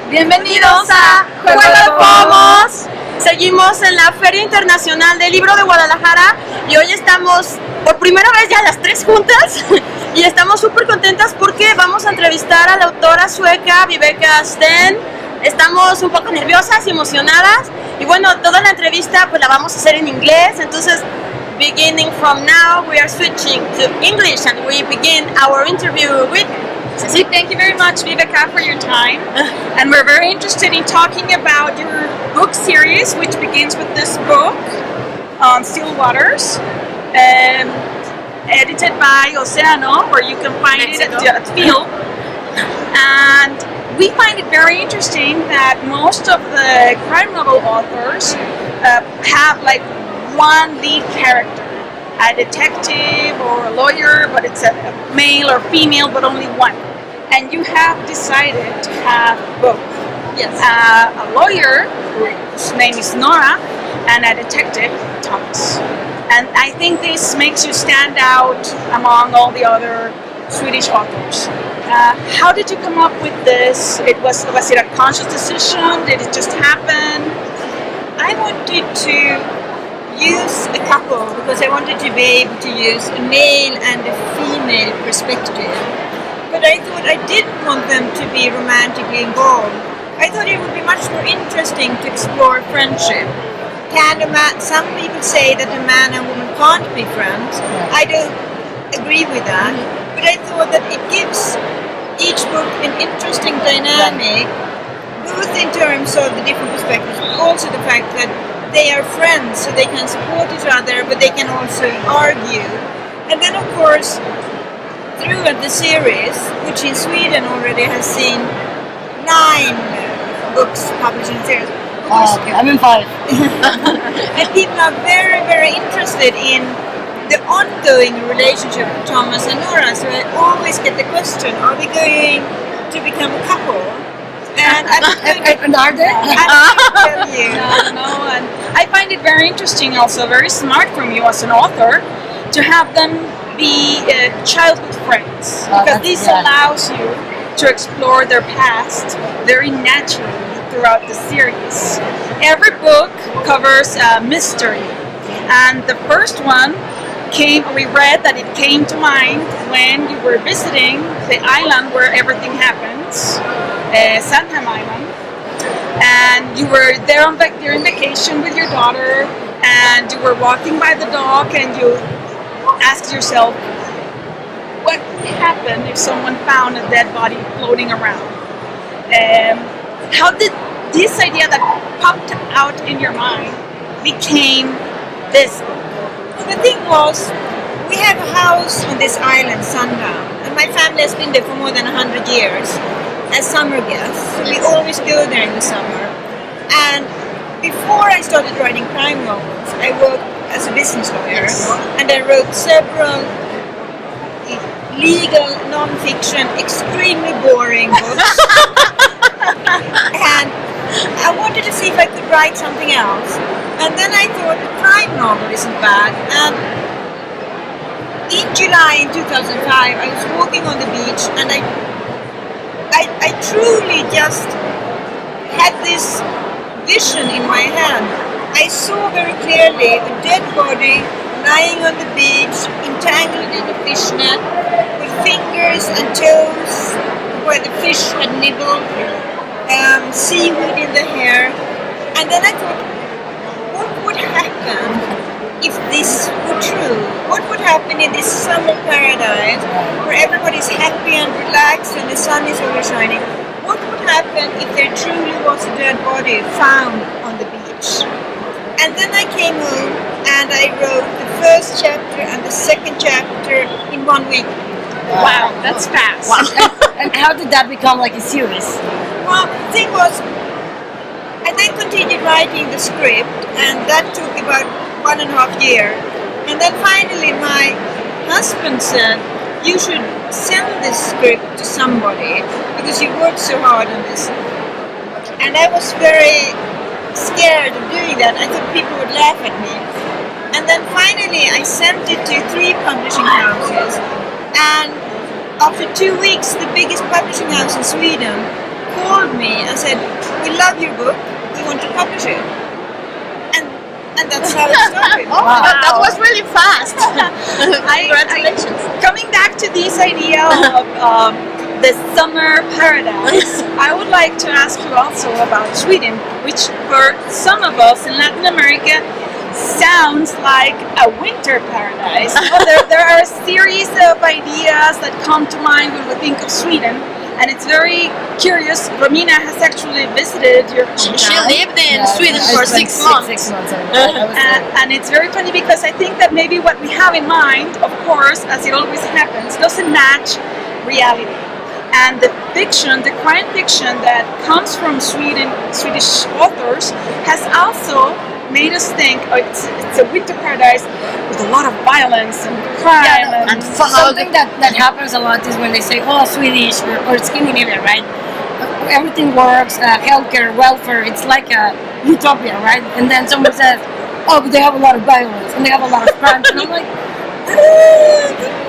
Bienvenidos a Juego de Pomos. Seguimos en la Feria Internacional del Libro de Guadalajara y hoy estamos por primera vez ya las tres juntas y estamos súper contentas porque vamos a entrevistar a la autora sueca Viveca Sten. Estamos un poco nerviosas y emocionadas y bueno, toda la entrevista pues la vamos a hacer en inglés, entonces beginning from now we are switching to English and we begin our interview with Ceci. Thank you very much, Viveca, for your time. And we're very interested in talking about your book series, which begins with this book on still waters, edited by Oceano, where you can find Mexico. It at Field. And we find it very interesting that most of the crime novel authors have like one lead character, a detective or a lawyer, but it's a male or female, but only one. And you have decided to have both. Yes. A lawyer, whose name is Nora, and a detective, Thomas. And I think this makes you stand out among all the other Swedish authors. How did you come up with this? Was it a conscious decision? Did it just happen? I wanted to use a couple because I wanted to be able to use a male and a female perspective. But I thought I didn't want them to be romantically involved. I thought it would be much more interesting to explore friendship. Some people say that a man and woman can't be friends. I don't agree with that. But I thought that it gives each book an interesting dynamic, both in terms of the different perspectives, but also the fact that they are friends, so they can support each other, but they can also argue. And then, of course, throughout the series, which in Sweden already has seen 9 books published in the series. Okay, I'm in 5. And people are very, very interested in the ongoing relationship with Thomas and Nora. So I always get the question, are we going to become a couple? And and are they? I tell you. No, and I find it very interesting, also very smart from you as an author, to have them be childhood friends, because this allows you to explore their past very naturally throughout the series. Every book covers a mystery, and the first one we read that it came to mind when you were visiting the island where everything happens, Sandham Island, and you were there during vacation with your daughter, and you were walking by the dock, and you asked yourself, what would happen if someone found a dead body floating around? How did this idea that popped out in your mind became this book? The thing was, we have a house on this island, Sundown, and my family has been there for more than 100 years as summer guests. So we always go there in the summer. And before I started writing crime novels, I worked as a business lawyer, and I wrote several legal, non-fiction, extremely boring books. And I wanted to see if I could write something else. And then I thought a crime novel isn't bad. And in July in 2005, I was walking on the beach, and I truly just had this vision in my head. I saw very clearly a dead body lying on the beach, entangled in a fish net, with fingers and toes where the fish had nibbled, seaweed in the hair. And then I thought, what would happen if this were true? What would happen in this summer paradise where everybody's happy and relaxed and the sun is always shining? What would happen if there truly was a dead body found on the beach? And then I came home and I wrote the first chapter and the second chapter in 1 week. Wow, that's fast. Wow. And how did that become like a series? Well, the thing was, I then continued writing the script, and that took about 1.5 years. And then finally my husband said, you should send this script to somebody because you worked so hard on this. And I was very scared of doing that. I thought people would laugh at me. And then finally I sent it to 3 publishing houses, and after 2 weeks the biggest publishing house in Sweden called me and said, "We love your book. We want to publish it." And that's how it started. That was really fast. Congratulations. Coming back to this idea of the summer paradise, I would like to ask you also about Sweden, which for some of us in Latin America sounds like a winter paradise. There are a series of ideas that come to mind when we think of Sweden. And it's very curious. Romina has actually visited your She hometown. lived in Sweden I for spent 6 months. 6 months. I was there. And it's very funny because I think that maybe what we have in mind, of course, as it always happens, doesn't match reality. And the fiction, the crime fiction that comes from Swedish authors, has also made us think, oh, it's a winter paradise with a lot of violence and crime and fog. Something that happens a lot is when they say, "Oh, Swedish or Scandinavia, right? Everything works, healthcare, welfare. It's like a utopia, right?" And then someone says, "Oh, but they have a lot of violence and they have a lot of crime," and I'm like,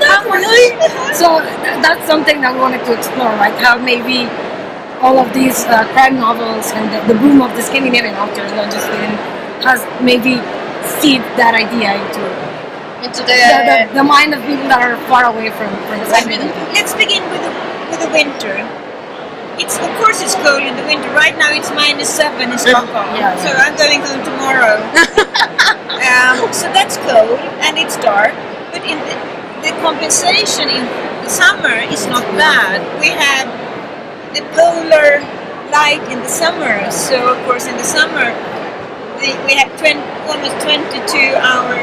"Not really." So that's something that we wanted to explore, right? How maybe all of these crime novels and the boom of the Scandinavian authors, not just Sweden, has maybe seed that idea into the mind of people that are far away from Sweden. Let's begin with the winter. Of course it's cold in the winter. Right now it's -7 in Stockholm. Yeah. So I'm going home tomorrow. So that's cold and it's dark. But in the compensation in the summer is not bad. We have the polar light in the summer. So of course in the summer we have almost 22-hour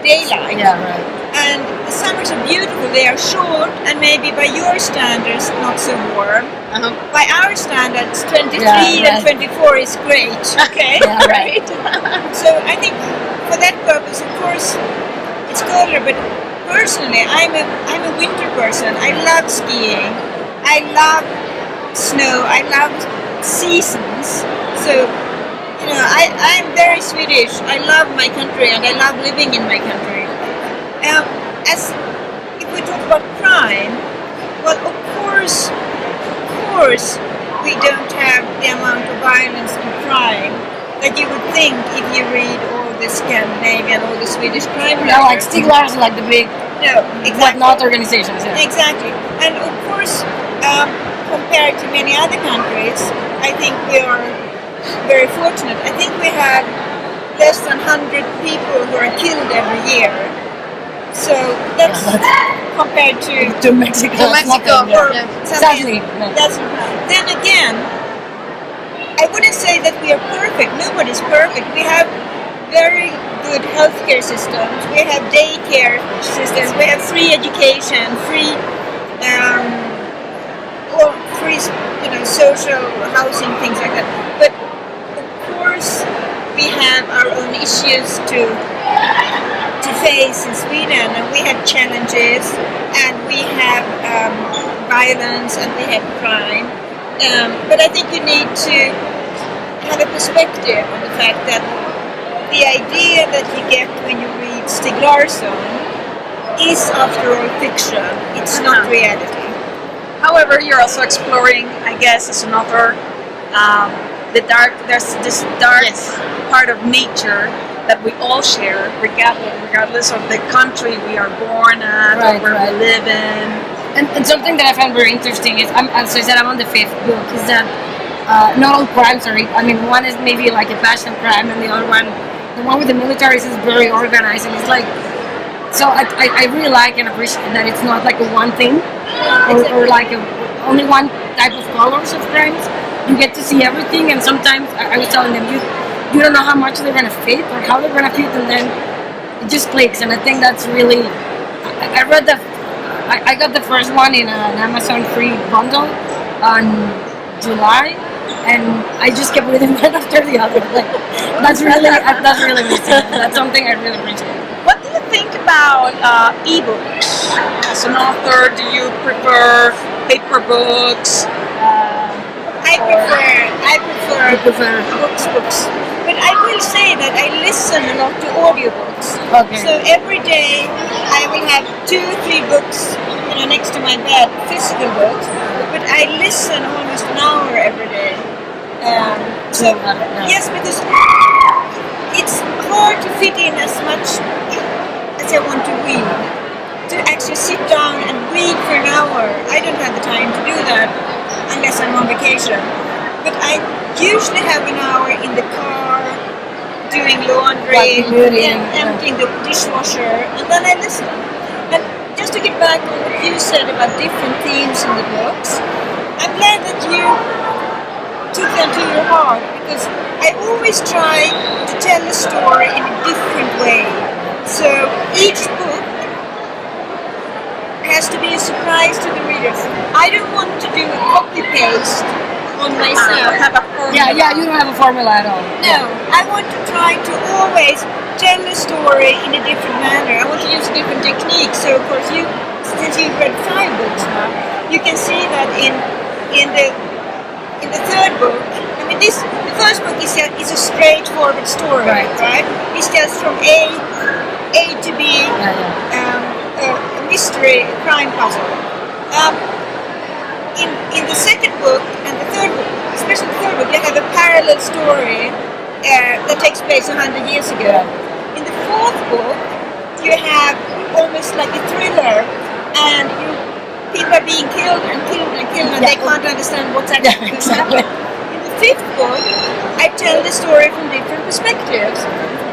daylight. Yeah, right. And the summers are beautiful. They are short and maybe by your standards not so warm. By our standards, 23 Yeah, and 24 is great. Okay. Yeah, right. So I think for that purpose, of course, it's colder. But personally, I'm a winter person. I love skiing. I love snow. I love seasons. So I'm very Swedish. I love my country and I love living in my country. As if we talk about crime, well, of course, we don't have the amount of violence and crime that you would think if you read all the Scandinavian or the Swedish crime Yeah, like writers. Stig Larsson, like the big No, exactly. whatnot organizations. Yeah. Exactly. And of course, compared to many other countries, I think we are very fortunate. I think we have less than 100 people who are killed every year. So that's compared To Mexico. To it's Mexico, nothing, yeah. or yeah. something. Sadly, no. That's then again, I wouldn't say that we are perfect. Nobody's perfect. We have very good healthcare systems. We have daycare systems. We have free education, free social housing, things like that. But of course, we have our own issues to face in Sweden, and we have challenges, and we have violence, and we have crime. But I think you need to have a perspective on the fact that the idea that you get when you read Stig Larsson is, after all, fiction. It's not reality. However, you're also exploring, I guess, as an author, there's this dark part of nature that we all share, regardless of the country we are born at or where we live in. And something that I found very interesting is, as I said, I'm on the 5th book, is that not all crimes are equal. I mean, one is maybe like a passion crime, and the other one, the one with the military, is very organized, and it's like, so I really like and appreciate that it's not like a one thing, or like only one type of colors of crimes. You get to see everything, and sometimes I was telling them, you don't know how much they're gonna fit or how they're gonna fit, and then it just clicks. And I think that's really. I got the first one in an Amazon free bundle on July, and I just kept reading one after the other. Like that's really amazing. That's something I really appreciate. What do you think about ebooks? As an author, do you prefer paper books? I prefer books. But I will say that I listen a lot to audiobooks. Okay. So every day I will have 2-3 books, next to my bed, physical books, but I listen almost an hour every day. So yes, because it's hard to fit in as much as I want to read. To actually sit down and read for an hour, I don't have the time to do that unless I'm on vacation. But I usually have an hour in the car doing laundry, emptying the dishwasher, and then I listen. And just to get back on what you said about different themes in the books, I'm glad that you took them to your heart, because I always try to tell a story in a different way. So each book has to be a surprise to the readers. I don't want to do a copy-paste on myself. You don't have a formula at all. No, I want to try to always tell a story in a different manner. I want to use a different technique. So of course since you've read 5 books now, you can see that in the third book, I mean the first book is a straightforward story, right? It's just from A to B, a mystery, a crime puzzle. In the second book and the third book, especially the third book, you have a parallel story that takes place 100 years ago. In the fourth book, you have almost like a thriller, and people are being killed and they can't understand what's actually happening. In the fifth book, I tell the story from different perspectives.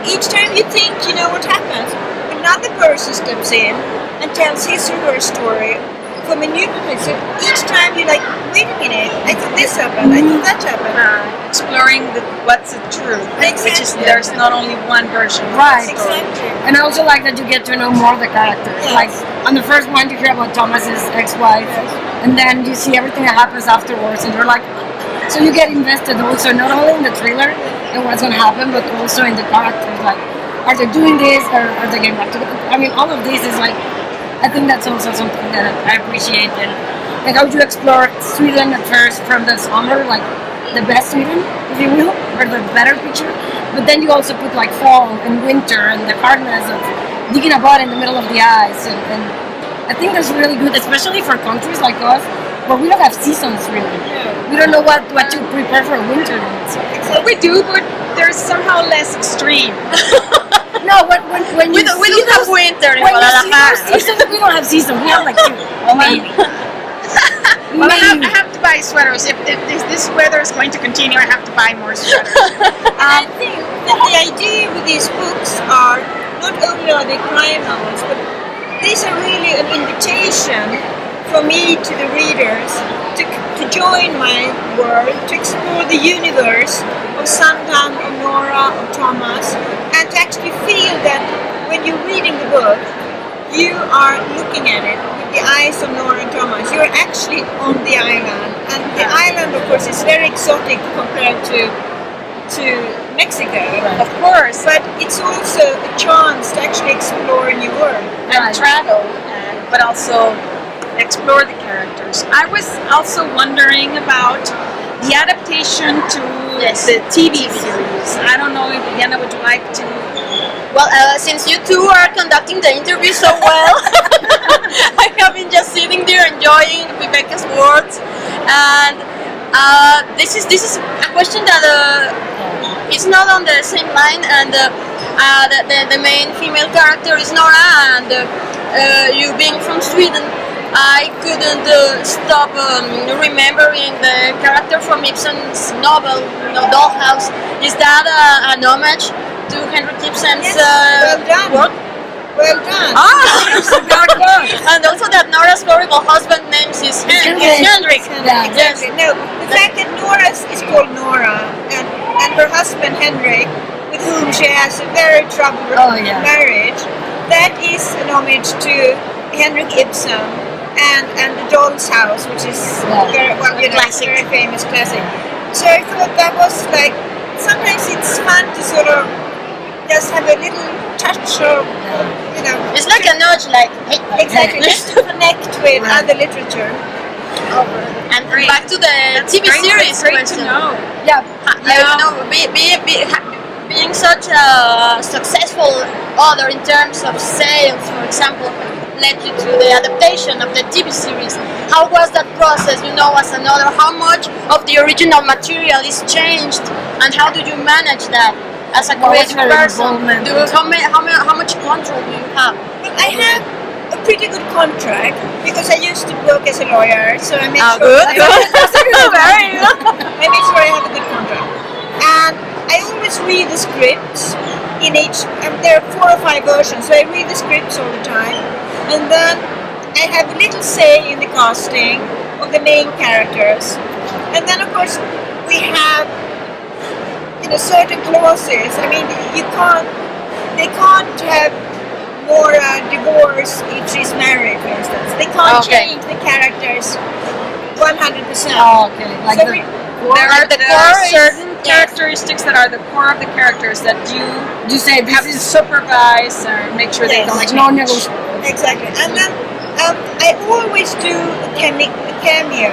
Each time you think you know what happens, another person steps in and tells his or her story from a new perspective. So each time you're like, wait a minute, I thought this happened, I thought that happened. Exploring what's the truth, which is there's not only one version. Right. Exactly. And I also like that you get to know more of the characters. Yes. Like on the first one, you hear about Thomas's ex-wife, and then you see everything that happens afterwards, and you're like, so you get invested also not only in the thriller and what's going to happen, but also in the characters. Like, are they doing this, or are they getting back to? I mean, all of this is like, I think that's also something that I appreciate. And like, how you explore Sweden at first from the summer, like the best Sweden, if you will, or the better picture. But then you also put like fall and winter and the hardness of digging a butt in the middle of the ice. And I think that's really good, especially for countries like us, where we don't have seasons really. We don't know what to prepare for winter. Well, we do, but there's somehow less extreme. No, when We don't have winter in when you see Guadalajara. those seasons, we don't have seasons. We have like 2, maybe. Well, I have to buy sweaters. If this weather is going to continue, I have to buy more sweaters. I think that the idea with these books are not only are they crime novels, but these are really an invitation for me to the readers to join my world, to explore the universe of Sandan, of Nora, of Thomas, and to actually feel that when you're reading the book, you are looking at it with the eyes of Nora and Thomas. You're actually on the island, and the island, of course, is very exotic compared to Mexico, Of course, but it's also a chance to actually explore a new world. and travel, but also explore the characters. I was also wondering about the adaptation to the TV series. I don't know if Diana would like to. Well, since you two are conducting the interview so well, I have been just sitting there enjoying Viveca's words, and this is a question that is not on the same line, and the main female character is Nora, and you being from Sweden, I couldn't stop remembering the character from Ibsen's novel, Dollhouse. Is that an homage to Henrik Ibsen's Well done. work? Well done. And also that Nora's horrible husband names is Henrik. Yeah. Exactly. No, the fact that Nora is called Nora, and her husband Henrik, with whom she has a very troubled marriage, that is an homage to Henrik Ibsen and the Doll's House, which is very, Classic. very famous classic. So I thought that was like, sometimes it's fun to sort of just have a little touch of, It's like a nudge, like exactly, just to connect with other literature. And back to the TV series Great question. to know. Yeah. Being such a successful author in terms of sales, for example, led you to the adaptation of the TV series. How was that process, as an author? How much of the original material is changed, and how do you manage that as a creative person? How much control do you have? But I have a pretty good contract because I used to work as a lawyer, so I made sure Good. I Very good. I make sure I have a good contract. And I always read the scripts in each, and there are 4 or 5 versions, so I read the scripts all the time. And then I have a little say in the casting of the main characters. And then, of course, we have certain clauses. I mean, they can't have more divorce if she's married, for instance. They can't change the characters 100%. Oh, okay. Like So There are certain characteristics that are the core of the characters that you say have to supervise or make sure they Yes. don't like change. non-negotiable. Exactly. And then I always do a cameo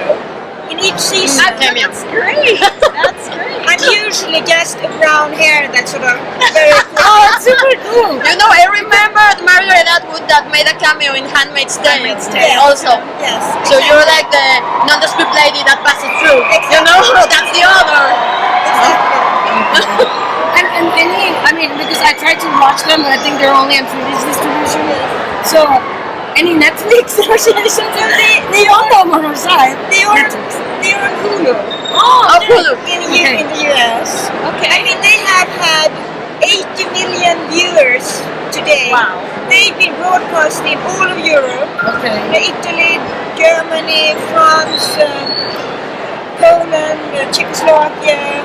in each season. That's great. That's great. I'm usually just a brown hair that's sort of very Oh, it's super cool. I remember Margaret Atwood that made a cameo in *Handmaid's Tale*. Handmaid's Tale. Also. Yes. So you're like the nondescript lady that passes through. That's the other. Exactly. And because I tried to watch them, but I think they're only on Swedish distribution. So, any Netflix associations? They all know on our side. They are Netflix. on Hulu. Oh, Hulu. In the US. Okay. I mean, they have had 80 million viewers today. Wow. They've been broadcast in all of Europe. Okay. Italy, Germany, France, Poland, Czechoslovakia,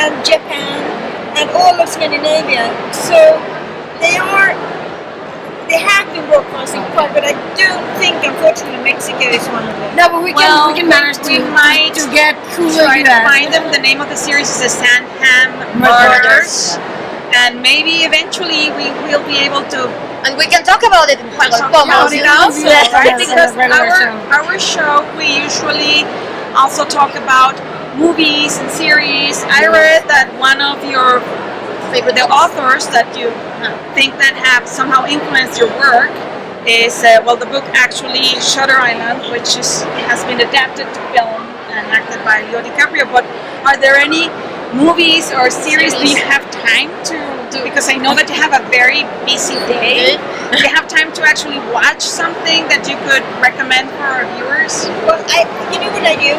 and Japan, and all of Scandinavia. So they have been broadcasting quite, but I don't think, unfortunately, Mexico is one of them. No, but we can manage we might to get Hulu try to US. find them. The name of the series is the Sandham Murders. Murders. And maybe eventually we will be able to And we can talk about it in talk Juegos about Pomos. it Yeah. also, Yes, right? yes, Because regular show. our show, we usually also talk about movies and series. I read that one of your the authors that you think that have somehow influenced your work is the book actually Shutter Island, which has been adapted to film and acted by Leo DiCaprio. But are there any movies or series do you have time to do? Because I know that you have a very busy day. Do you have time to actually watch something that you could recommend for our viewers? Well, you know what I do?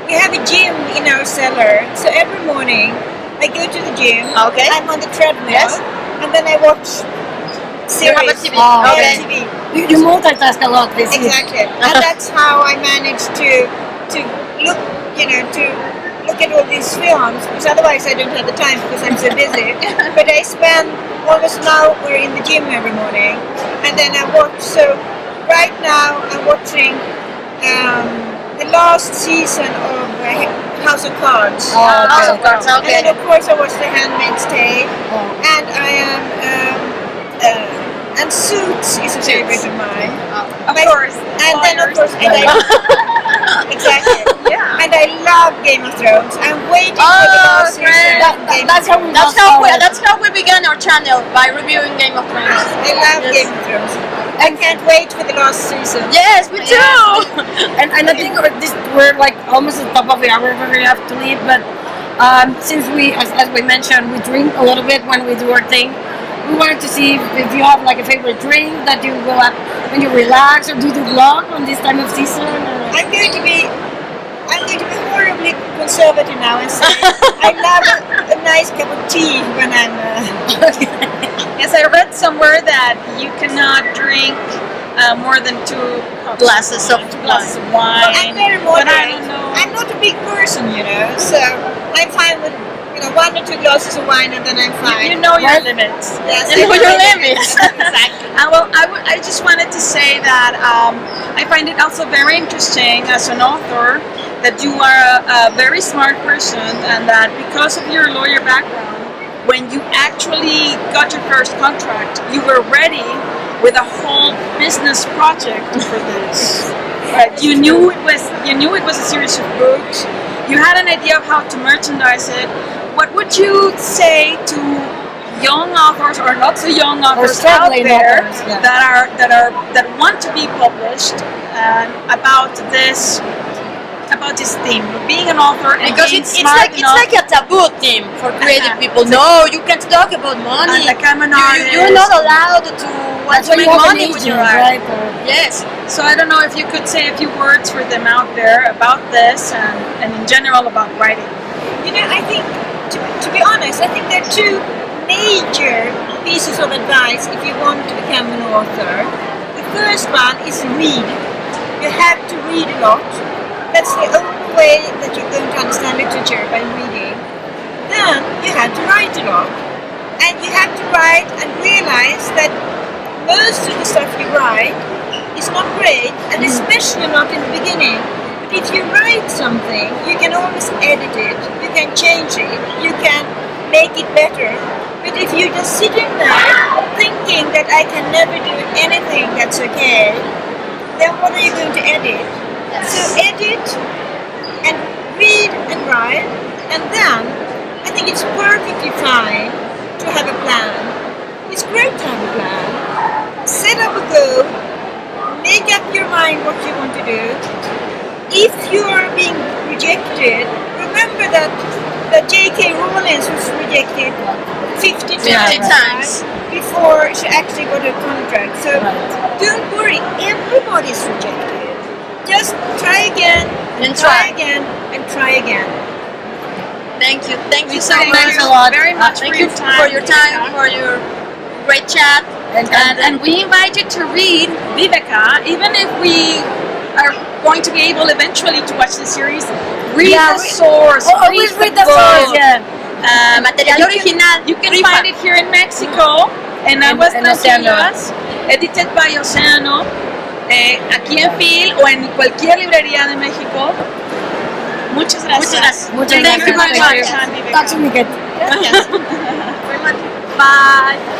We have a gym in our cellar, so every morning I go to the gym. Okay. I'm on the treadmill, Yes. and then I watch You have a series. TV. Oh, Okay. TV. You multitask a lot, basically. Exactly, and that's how I manage to look, to look at all these films. Because otherwise, I don't have the time because I'm so busy. But I spend almost an hour in the gym every morning, and then I watch. So right now, I'm watching the last season of House of Cards. Oh, House okay. of Cards, And then okay. of course I watch The Handmaid's Tale, Oh. and I am and Suits is a favorite of mine. Of course. And then of lawyers. course, exactly. Yeah. And I love Game of Thrones. I'm waiting for the last great. season. of Game of That's how we That's how we began our channel, by reviewing Game of Thrones. Thrones. I love Yes. Game of Thrones. I can't wait for the last season. Yes, me too. And I think we're like almost at the top of the hour where we have to leave, but since as we mentioned, we drink a little bit when we do our thing. We wanted to see if you have like a favorite drink that you will have when you relax, or do the vlog on this time of season. I'm going to be horribly conservative now and say I love a nice cup of tea when I'm. Yes, I read somewhere that you cannot drink more than 2 Glasses of glasses of wine. I'm very But I moderate. don't know. I'm not a big person, so I'm fine with 1 or 2 glasses of wine, and then I'm fine. You know your limits. Yes, You know I your my limits. Exactly. Well, I just wanted to say that I find it also very interesting as an author that you are a very smart person, and that because of your lawyer background, when you actually got your first contract, you were ready with a whole business project for this. You knew it was a series of books. You had an idea of how to merchandise it. What would you say to young authors or not so young authors out struggling there authors, yeah. that want to be published about this theme, being an author, and Because being it's smart like enough. a taboo theme for creative people. No, you can't talk about money. Like I'm an artist. You're not allowed to want That's to why make you have an money with agent, your art. right? Yes. So I don't know if you could say a few words for them out there about this and in general about writing. You know, I think, to be honest, I think there are two major pieces of advice if you want to become an author. The first one is read. You have to read a lot. That's the only way that you're going to understand literature, by reading. Then you have to write a lot. And you have to write and realize that most of the stuff you write is not great, and especially not in the beginning. But if you write something, you can always edit it, you can change it, you can make it better. But if you're just sitting there thinking that I can never do anything that's okay, then what are you going to edit? So edit and read and write, and then I think it's perfectly fine to have a plan. It's great to have a plan. Set up a goal, make up your mind what you want to do. If you are being rejected, remember that J.K. Rowling was rejected 50 times before she actually got a contract. So don't worry, everybody's rejected. Just try again, and try again, and try again. Thank you so Thanks much. very much Thank you for your time, for your great chat. And we invite you to read Viveca, even if we are going to be able eventually to watch the series. Read the source. Always read the source, yeah. Material original. You can find it here in Mexico, en Aguas Tranquilas, edited by Océano, aquí en Phil o en cualquier librería de México. Muchas gracias. Muchas gracias. Thank you very much. Talk to me good. Gracias. Very much. Bye.